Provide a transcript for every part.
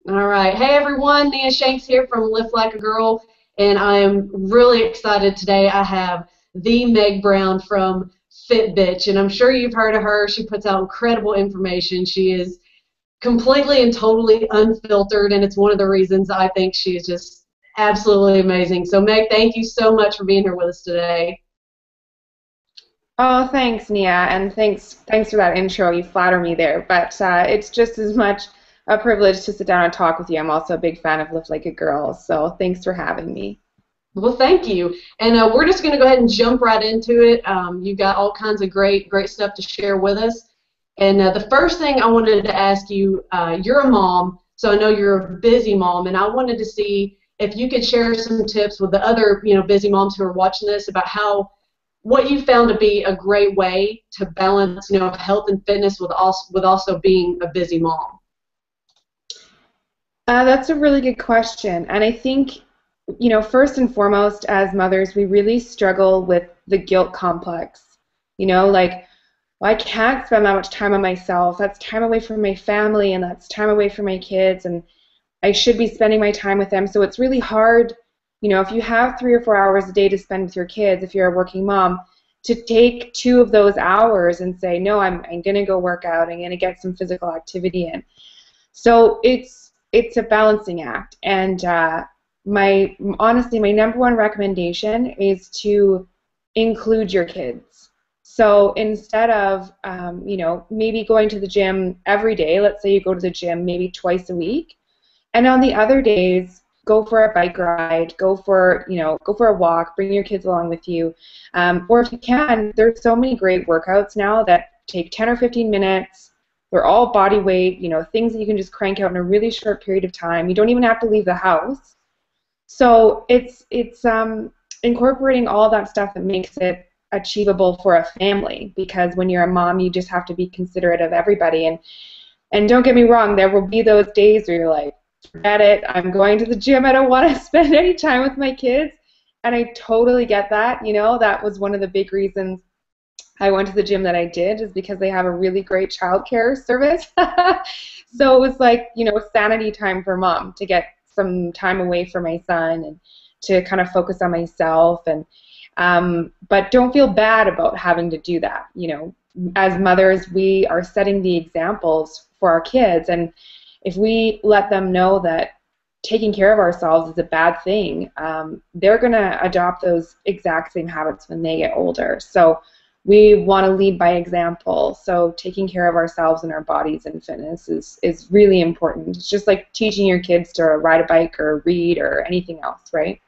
All right. Hey, everyone. Nia Shanks here from Lift Like a Girl, and I am really excited today. I have the Meg Brown from Fitbitch, and I'm sure you've heard of her. She puts out incredible information. She is completely and totally unfiltered, and it's one of the reasons I think she is just absolutely amazing. So, Meg, thank you so much for being here with us today. Oh, thanks, Nia, and thanks for that intro. You flatter me there, but it's just as much a privilege to sit down and talk with you. I'm also a big fan of Lift Like a Girl, so thanks for having me. Well, thank you. And we're just going to go ahead and jump right into it. You've got all kinds of great stuff to share with us. And the first thing I wanted to ask you, you're a mom, so I know you're a busy mom, and I wanted to see if you could share some tips with the other, busy moms who are watching this about what you found to be a great way to balance, health and fitness with also being a busy mom. That's a really good question, and I think, first and foremost, as mothers, we really struggle with the guilt complex. Like, well, I can't spend that much time on myself. That's time away from my family, and that's time away from my kids, and I should be spending my time with them. So it's really hard, if you have 3 or 4 hours a day to spend with your kids, if you're a working mom, to take 2 of those hours and say, no, I'm going to go work out. I'm going to get some physical activity in. So it's a balancing act, and honestly, my number one recommendation is to include your kids. So instead of maybe going to the gym every day, let's say you go to the gym maybe twice a week, and on the other days, go for a bike ride, go for a walk, bring your kids along with you, or if you can, there's so many great workouts now that take 10 or 15 minutes. They're all body weight, things that you can just crank out in a really short period of time. You don't even have to leave the house. So it's incorporating all of that stuff that makes it achievable for a family, because when you're a mom, you just have to be considerate of everybody. And don't get me wrong, there will be those days where you're like, forget it, I'm going to the gym, I don't want to spend any time with my kids. And I totally get that. That was one of the big reasons I went to the gym that I did, is because they have a really great childcare service. So it was like, sanity time for mom, to get some time away from my son and to kind of focus on myself. And but don't feel bad about having to do that. As mothers, we are setting the examples for our kids, and if we let them know that taking care of ourselves is a bad thing, they're going to adopt those exact same habits when they get older. So we want to lead by example. So taking care of ourselves and our bodies and fitness is really important. It's just like teaching your kids to ride a bike or read or anything else, right?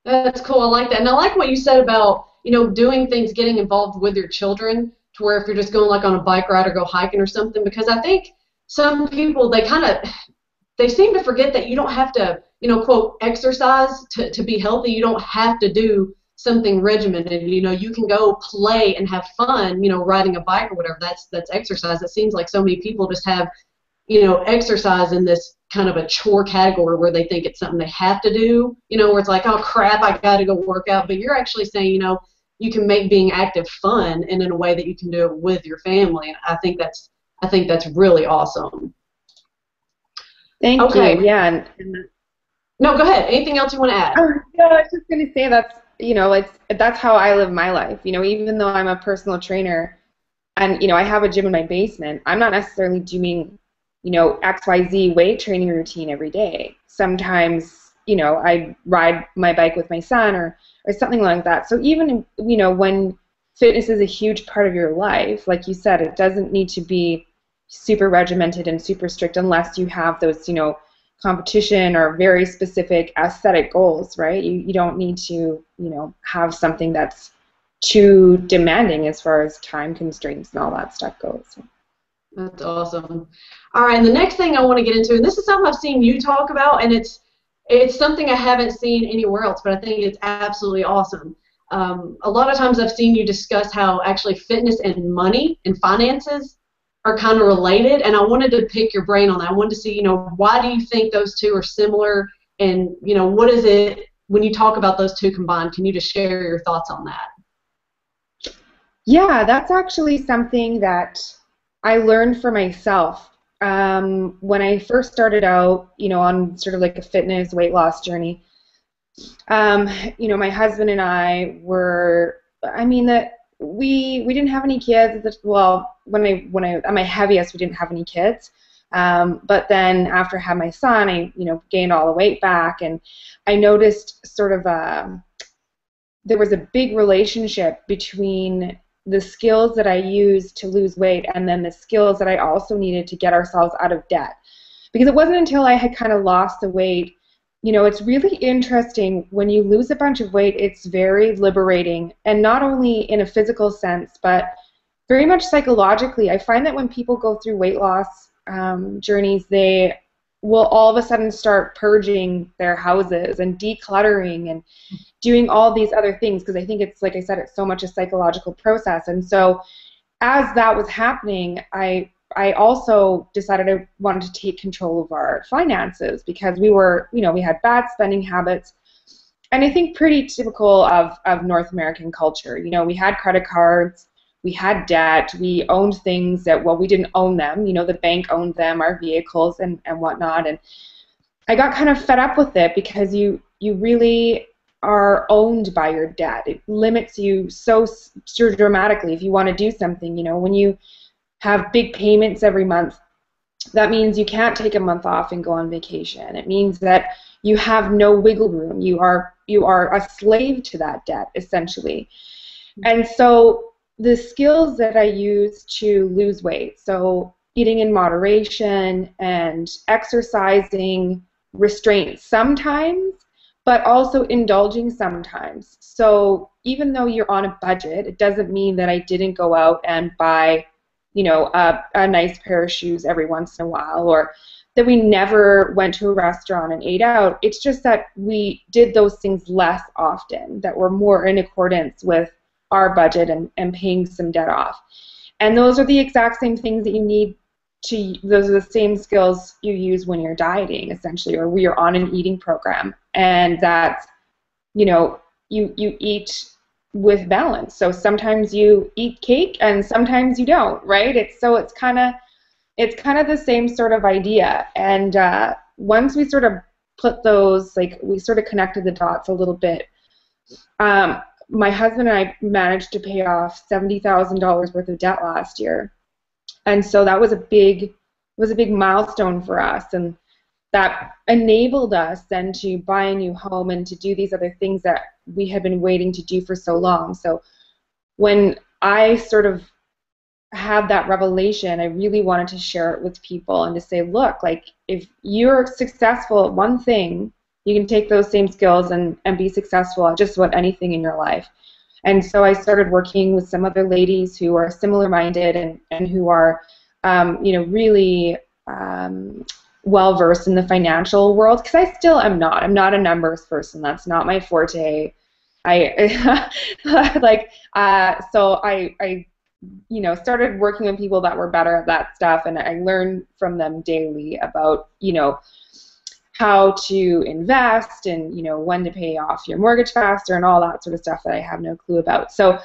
That's cool. I like that. And I like what you said about, doing things, getting involved with your children, to where if you're just going like on a bike ride or go hiking or something, because I think some people, they seem to forget that you don't have to, quote, exercise to be healthy. You don't have to do something regimented. You can go play and have fun, riding a bike or whatever. That's exercise. It seems like so many people just have, exercise in this kind of a chore category where they think it's something they have to do, where it's like, oh crap, I got to go work out. But you're actually saying, you can make being active fun, and in a way that you can do it with your family. And I think that's really awesome. Thank Okay. you. Yeah. No, go ahead. Anything else you want to add? Yeah, I was just going to say that's how I live my life. Even though I'm a personal trainer and, I have a gym in my basement, I'm not necessarily doing, XYZ weight training routine every day. Sometimes, I ride my bike with my son or something like that. So even, when fitness is a huge part of your life, like you said, it doesn't need to be super regimented and super strict unless you have those, competition or very specific aesthetic goals, right? You don't need to, have something that's too demanding as far as time constraints and all that stuff goes. That's awesome. All right, and the next thing I want to get into, and this is something I've seen you talk about, and it's something I haven't seen anywhere else, but I think it's absolutely awesome. A lot of times I've seen you discuss how actually fitness and money and finances are kind of related, and I wanted to pick your brain on that. I wanted to see, why do you think those two are similar, and, what is it when you talk about those two combined? Can you just share your thoughts on that? Yeah, that's actually something that I learned for myself when I first started out, on sort of like a fitness weight loss journey, my husband and I were, that we didn't have any kids. Well, when I at my heaviest, we didn't have any kids. But then after I had my son, I gained all the weight back, and I noticed sort of there was a big relationship between the skills that I used to lose weight and then the skills that I also needed to get ourselves out of debt. Because it wasn't until I had kind of lost the weight, it's really interesting when you lose a bunch of weight, it's very liberating, and not only in a physical sense, but very much psychologically. I find that when people go through weight loss journeys, they will all of a sudden start purging their houses and decluttering and doing all these other things, because I think it's, like I said, it's so much a psychological process. And so as that was happening, I also decided I wanted to take control of our finances, because we were, we had bad spending habits, and I think pretty typical of North American culture. We had credit cards, we had debt, we owned things that, well, we didn't own them, the bank owned them, our vehicles and whatnot, and I got kind of fed up with it, because you really are owned by your debt. It limits you so dramatically if you want to do something. When you have big payments every month, that means you can't take a month off and go on vacation. It means that you have no wiggle room. You are a slave to that debt, essentially. And so the skills that I use to lose weight, so eating in moderation and exercising, restraint sometimes, but also indulging sometimes. So even though you're on a budget, it doesn't mean that I didn't go out and buy, a nice pair of shoes every once in a while, or that we never went to a restaurant and ate out. It's just that we did those things less often, that were more in accordance with our budget and paying some debt off. And those are the exact same things that you need those are the same skills you use when you're dieting, essentially, or when you're on an eating program. And that's, you eat with balance. So sometimes you eat cake and sometimes you don't, right? It's kind of the same sort of idea. And once we sort of put those, we sort of connected the dots a little bit, my husband and I managed to pay off $70,000 worth of debt last year. And so that was a big milestone for us, and that enabled us then to buy a new home and to do these other things that we had been waiting to do for so long. So when I sort of had that revelation, I really wanted to share it with people and to say, look, if you're successful at one thing, you can take those same skills and be successful at just about anything in your life. And so I started working with some other ladies who are similar-minded and who are, really well-versed in the financial world, because I still am not. I'm not a numbers person. That's not my forte. So I started working with people that were better at that stuff, and I learned from them daily about, how to invest and, when to pay off your mortgage faster and all that sort of stuff that I have no clue about. So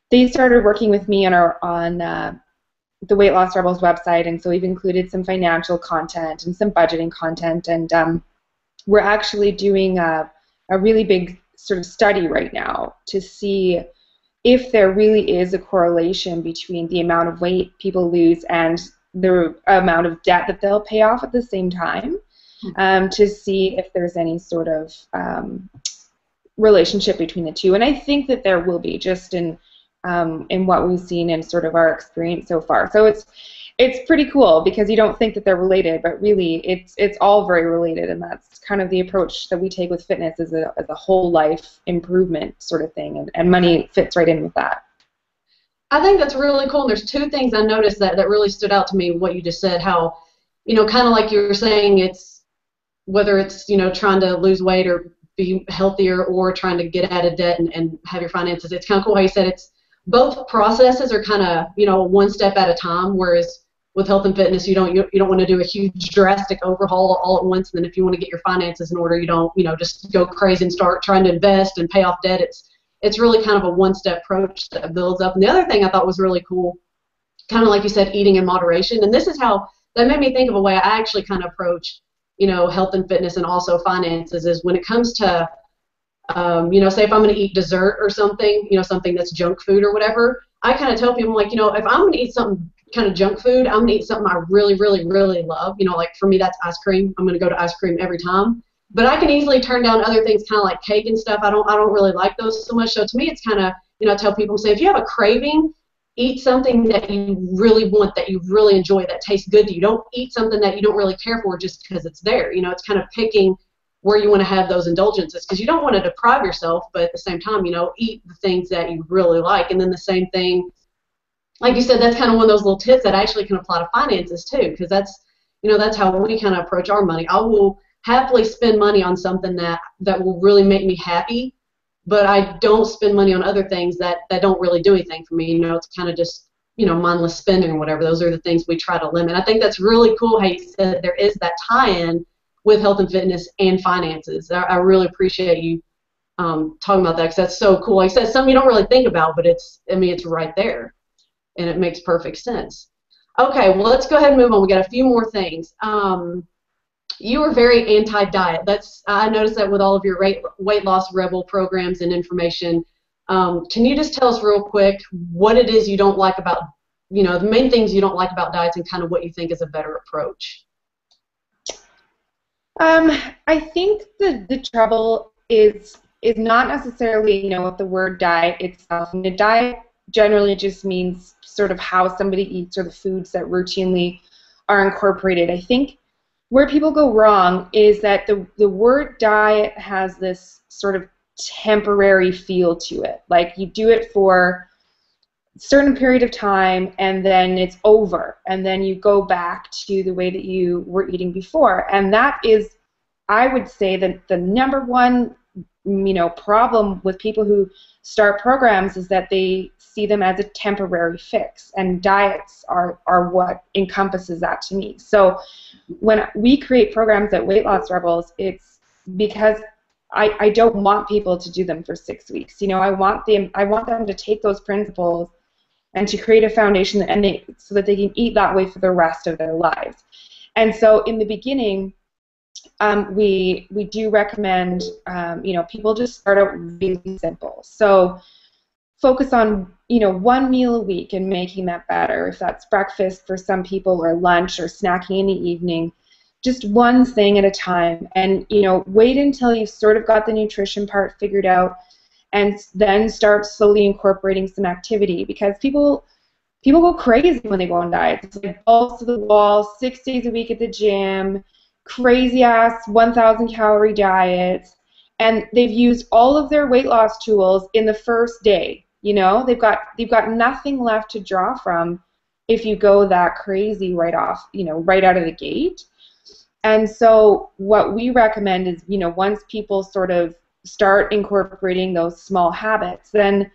they started working with me on the Weight Loss Rebels website, and so we've included some financial content and some budgeting content, and we're actually doing a really big sort of study right now to see if there really is a correlation between the amount of weight people lose and the amount of debt that they'll pay off at the same time. To see if there's any sort of relationship between the two. And I think that there will be, just in what we've seen in sort of our experience so far. So it's pretty cool, because you don't think that they're related, but really it's all very related, and that's kind of the approach that we take with fitness as a whole life improvement sort of thing, and money fits right in with that. I think that's really cool. And there's two things I noticed that really stood out to me, what you just said, how, kind of like you were saying, it's whether it's, trying to lose weight or be healthier or trying to get out of debt and have your finances. It's kind of cool how you said it's both processes are kind of, one step at a time, whereas with health and fitness, you don't want to do a huge drastic overhaul all at once. And then if you want to get your finances in order, you don't, just go crazy and start trying to invest and pay off debt. It's really kind of a one-step approach that builds up. And the other thing I thought was really cool, kind of like you said, eating in moderation. And this is how that made me think of a way I actually kind of approach, you know, health and fitness and also finances is when it comes to, you know, say if I'm going to eat dessert or something, you know, something that's junk food or whatever, I kind of tell people, like, you know, if I'm going to eat something kind of junk food, I'm going to eat something I really, really, really love. You know, like for me, that's ice cream. I'm going to go to ice cream every time. But I can easily turn down other things, kind of like cake and stuff. I don't really like those so much. So to me, it's kind of, you know, I tell people, say, if you have a craving, eat something that you really want, that you really enjoy, that tastes good to you. Don't eat something that you don't really care for just because it's there. You know, it's kind of picking where you want to have those indulgences, because you don't want to deprive yourself, but at the same time, you know, eat the things that you really like. And then the same thing, like you said, that's kind of one of those little tips that actually can apply to finances too, because that's, you know, that's how we kind of approach our money. I will happily spend money on something that will really make me happy, but I don't spend money on other things that don't really do anything for me. You know, it's kind of just, you know, mindless spending or whatever. Those are the things we try to limit. I think that's really cool how you said there is that tie-in with health and fitness and finances. I really appreciate you talking about that, because that's so cool. Like I said, something you don't really think about, but it's, I mean, it's right there, and it makes perfect sense. Okay, well, let's go ahead and move on. We got a few more things. You are very anti-diet. That's, I noticed that with all of your weight loss rebel programs and information. Can you just tell us real quick what it is you don't like about, you know, the main things you don't like about diets and kind of what you think is a better approach? I think the trouble is not necessarily, you know, with the word diet itself. I mean, a diet generally just means sort of how somebody eats or the foods that routinely are incorporated. I think where people go wrong is that the word diet has this sort of temporary feel to it. Like you do it for a certain period of time and then it's over, and then you go back to the way that you were eating before. And that is, I would say, that the number one, you know, problem with people who start programs is that they see them as a temporary fix, and diets are what encompasses that to me. So when we create programs at Weight Loss Rebels, it's because I don't want people to do them for 6 weeks. You know, I want them to take those principles and to create a foundation so that they can eat that way for the rest of their lives. And so in the beginning, we do recommend, you know, people just start out really simple. So focus on, you know, one meal a week and making that better. If that's breakfast for some people, or lunch, or snacking in the evening, just one thing at a time. And, you know, wait until you've sort of got the nutrition part figured out, and then start slowly incorporating some activity, because people go crazy when they go on diets. It's like balls to the wall, 6 days a week at the gym, crazy ass 1,000 calorie diets, and they've used all of their weight loss tools in the first day. You know, they've got nothing left to draw from if you go that crazy right off, you know, right out of the gate. And so what we recommend is, you know, once people sort of start incorporating those small habits, then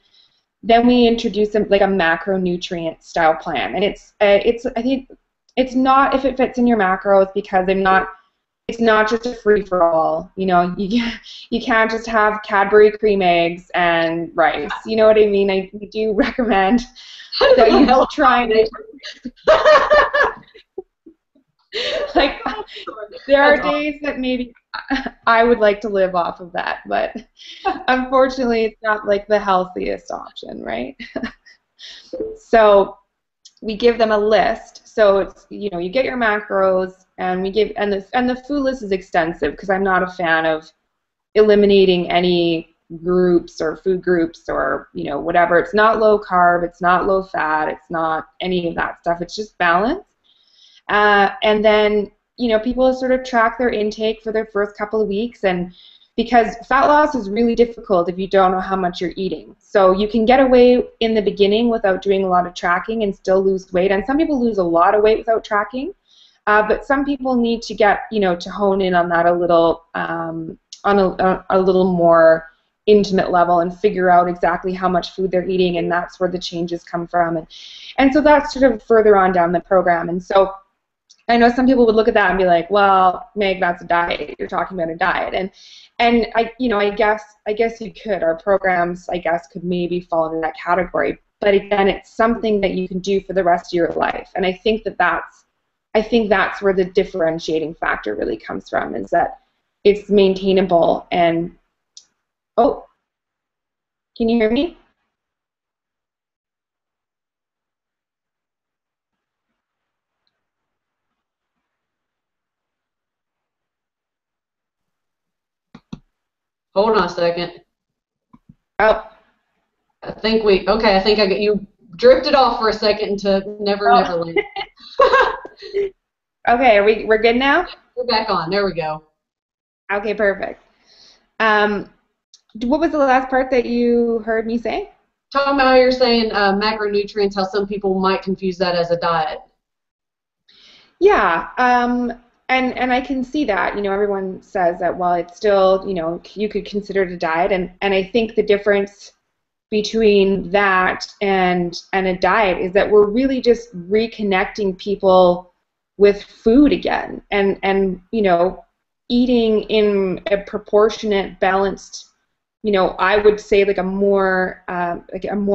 we introduce them like a macronutrient style plan. And it's I think it's not if it fits in your macros, because it's not just a free-for-all. You know, you can't just have Cadbury cream eggs and rice. You know what I mean? We do recommend that you try and like, there are days that maybe I would like to live off of that, but unfortunately it's not like the healthiest option, right? So we give them a list. So it's, you know, you get your macros, and we give, and the food list is extensive, because I'm not a fan of eliminating any groups or food groups or, you know, whatever. It's not low carb, it's not low fat, it's not any of that stuff. It's just balance. And then, you know, people sort of track their intake for their first couple of weeks, and because fat loss is really difficult if you don't know how much you're eating. So you can get away in the beginning without doing a lot of tracking and still lose weight. And some people lose a lot of weight without tracking, but some people need to get, you know, to hone in on that a little, on a little more intimate level, and figure out exactly how much food they're eating, and that's where the changes come from. And so that's sort of further on down the program. And so I know some people would look at that and be like, well, Meg, that's a diet. You're talking about a diet. And I, you know, I guess you could. Our programs, I guess, could maybe fall into that category. But again, it's something that you can do for the rest of your life. And I think that that's I think that's where the differentiating factor really comes from, is that it's maintainable. And oh, can you hear me? Hold on a second. Oh. I think I got you drifted off for a second into Never Oh. Neverland. Okay, we're good now? We're back on. There we go. Okay, perfect. What was the last part that you heard me say? Talking about how you're saying macronutrients, how some people might confuse that as a diet. Yeah, and I can see that. Everyone says that, well, it's still, you could consider it a diet, and I think the difference between that and a diet is that we're really just reconnecting people with food again, and eating in a proportionate, balanced, I would say like a more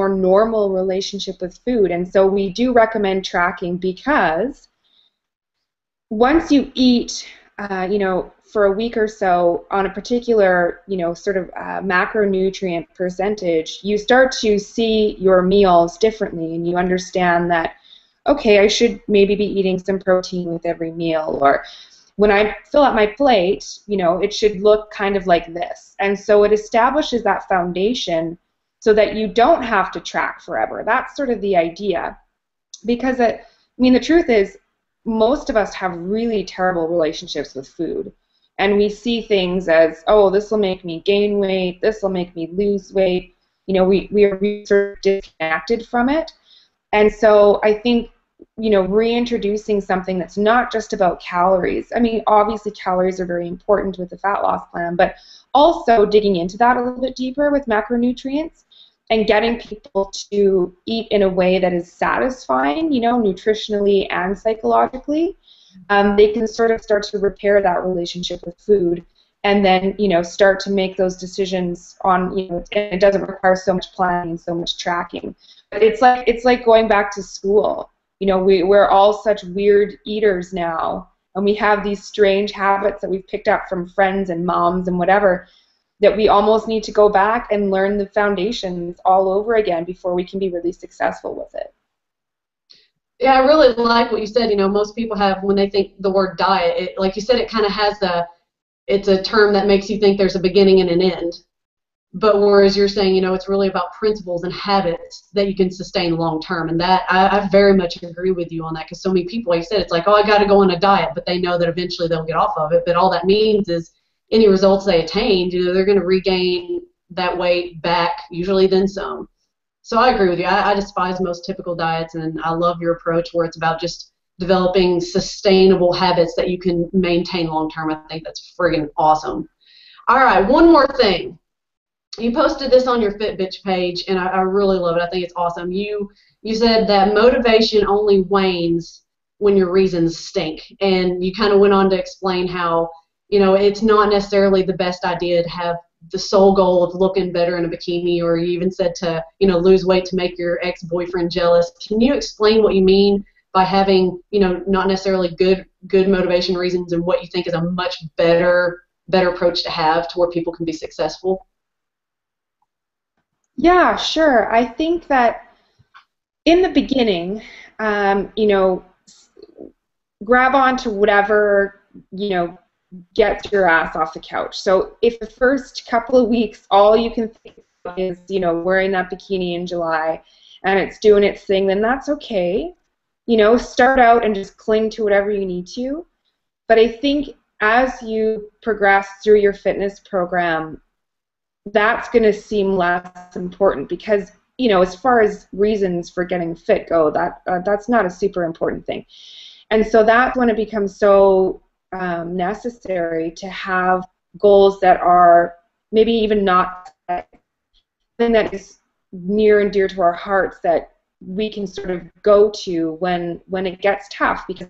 normal relationship with food. And so we do recommend tracking, because once you eat, for a week or so on a particular, sort of macronutrient percentage, you start to see your meals differently, and you understand that, okay, I should maybe be eating some protein with every meal, or when I fill up my plate, it should look kind of like this. And so it establishes that foundation so that you don't have to track forever. That's sort of the idea. Because, the truth is, most of us have really terrible relationships with food. And we see things as, oh, this will make me gain weight, this will make me lose weight. We are really sort of disconnected from it. And so I think, reintroducing something that's not just about calories. Obviously calories are very important with the fat loss plan, but also digging into that a little bit deeper with macronutrients and getting people to eat in a way that is satisfying, nutritionally and psychologically. They can sort of start to repair that relationship with food, and then, start to make those decisions on, and it doesn't require so much planning and so much tracking. But it's like going back to school. We're all such weird eaters now, and we have these strange habits that we've picked up from friends and moms and whatever, that we almost need to go back and learn the foundations all over again before we can be really successful with it. Yeah, I really like what you said. Most people have, when they think the word diet, like you said, it kind of has it's a term that makes you think there's a beginning and an end. But whereas you're saying, it's really about principles and habits that you can sustain long term. And that I very much agree with you on that, because so many people, like you said, it's like, oh, I got to go on a diet, but they know that eventually they'll get off of it. But all that means is any results they attained, they're going to regain that weight back, usually then some. So I agree with you. I despise most typical diets, and I love your approach where it's about just developing sustainable habits that you can maintain long term. I think that's friggin' awesome. All right, one more thing. You posted this on your Fitbitch page, and I really love it. I think it's awesome. You said that motivation only wanes when your reasons stink, and you kind of went on to explain how, it's not necessarily the best idea to have the sole goal of looking better in a bikini, or you even said to, lose weight to make your ex-boyfriend jealous. Can you explain what you mean by having, not necessarily good motivation reasons, and what you think is a much better approach to have to where people can be successful? Yeah, sure. I think that in the beginning, grab onto whatever, gets your ass off the couch. So if the first couple of weeks all you can think of is, wearing that bikini in July and it's doing its thing, then that's okay. Start out and just cling to whatever you need to. But I think as you progress through your fitness program, that's going to seem less important, because, as far as reasons for getting fit go, that's not a super important thing. And so that's when it becomes so necessary to have goals that are maybe even not something that is near and dear to our hearts, that we can sort of go to when it gets tough, because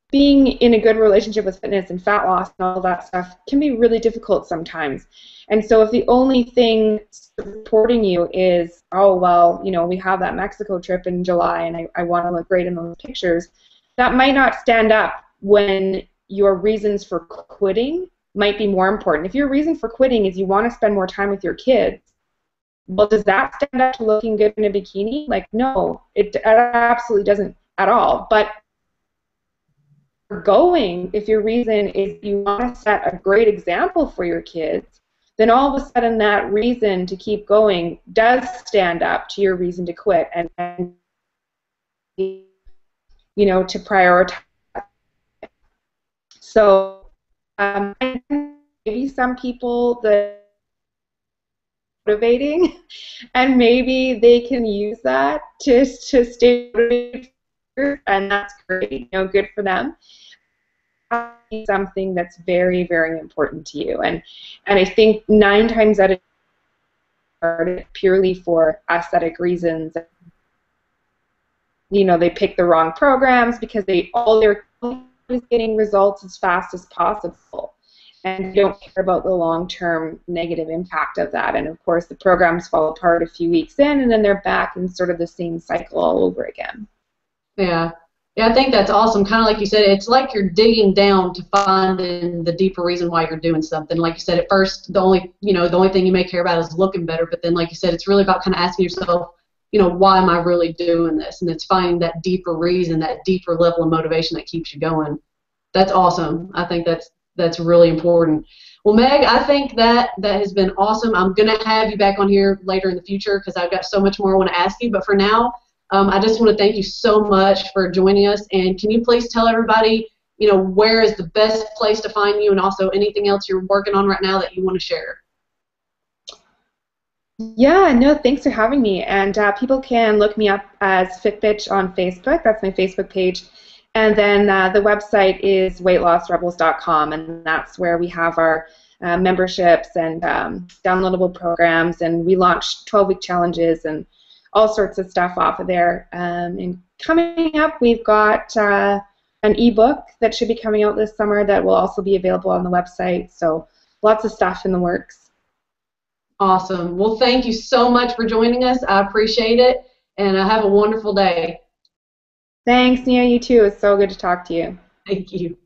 being in a good relationship with fitness and fat loss and all that stuff can be really difficult sometimes. And so if the only thing supporting you is, oh, well, we have that Mexico trip in July and I want to look great in those pictures, that might not stand up when your reasons for quitting might be more important. If your reason for quitting is you want to spend more time with your kids, well, does that stand up to looking good in a bikini? Like, no, it absolutely doesn't at all. But going, if your reason is you want to set a great example for your kids, then all of a sudden that reason to keep going does stand up to your reason to quit, and you know, to prioritize. So maybe some people the motivating, and maybe they can use that to stay motivated, and that's great. You know, good for them. Something that's very, very important to you, and I think 9 times out of 10 purely for aesthetic reasons. You know, they pick the wrong programs because all they're getting results as fast as possible, and they don't care about the long-term negative impact of that. And of course, the programs fall apart a few weeks in, and then they're back in sort of the same cycle all over again. Yeah. Yeah, I think that's awesome. Kind of like you said, it's like you're digging down to find the deeper reason why you're doing something. Like you said, at first, the only thing you may care about is looking better. But then, like you said, it's really about kind of asking yourself, why am I really doing this? And it's finding that deeper reason, that deeper level of motivation that keeps you going. That's awesome. I think that's really important. Well, Meg, I think that has been awesome. I'm going to have you back on here later in the future because I've got so much more I want to ask you. But for now, I just want to thank you so much for joining us. And can you please tell everybody, where is the best place to find you, and also anything else you're working on right now that you want to share? Yeah, no, thanks for having me. And people can look me up as Fitbitch on Facebook. That's my Facebook page. And then the website is weightlossrebels.com, and that's where we have our memberships and downloadable programs, and we launch 12-week challenges and all sorts of stuff off of there. And coming up, we've got an ebook that should be coming out this summer that will also be available on the website. So lots of stuff in the works. Awesome. Well, thank you so much for joining us. I appreciate it, and have a wonderful day. Thanks, Nia. You too. It's so good to talk to you. Thank you.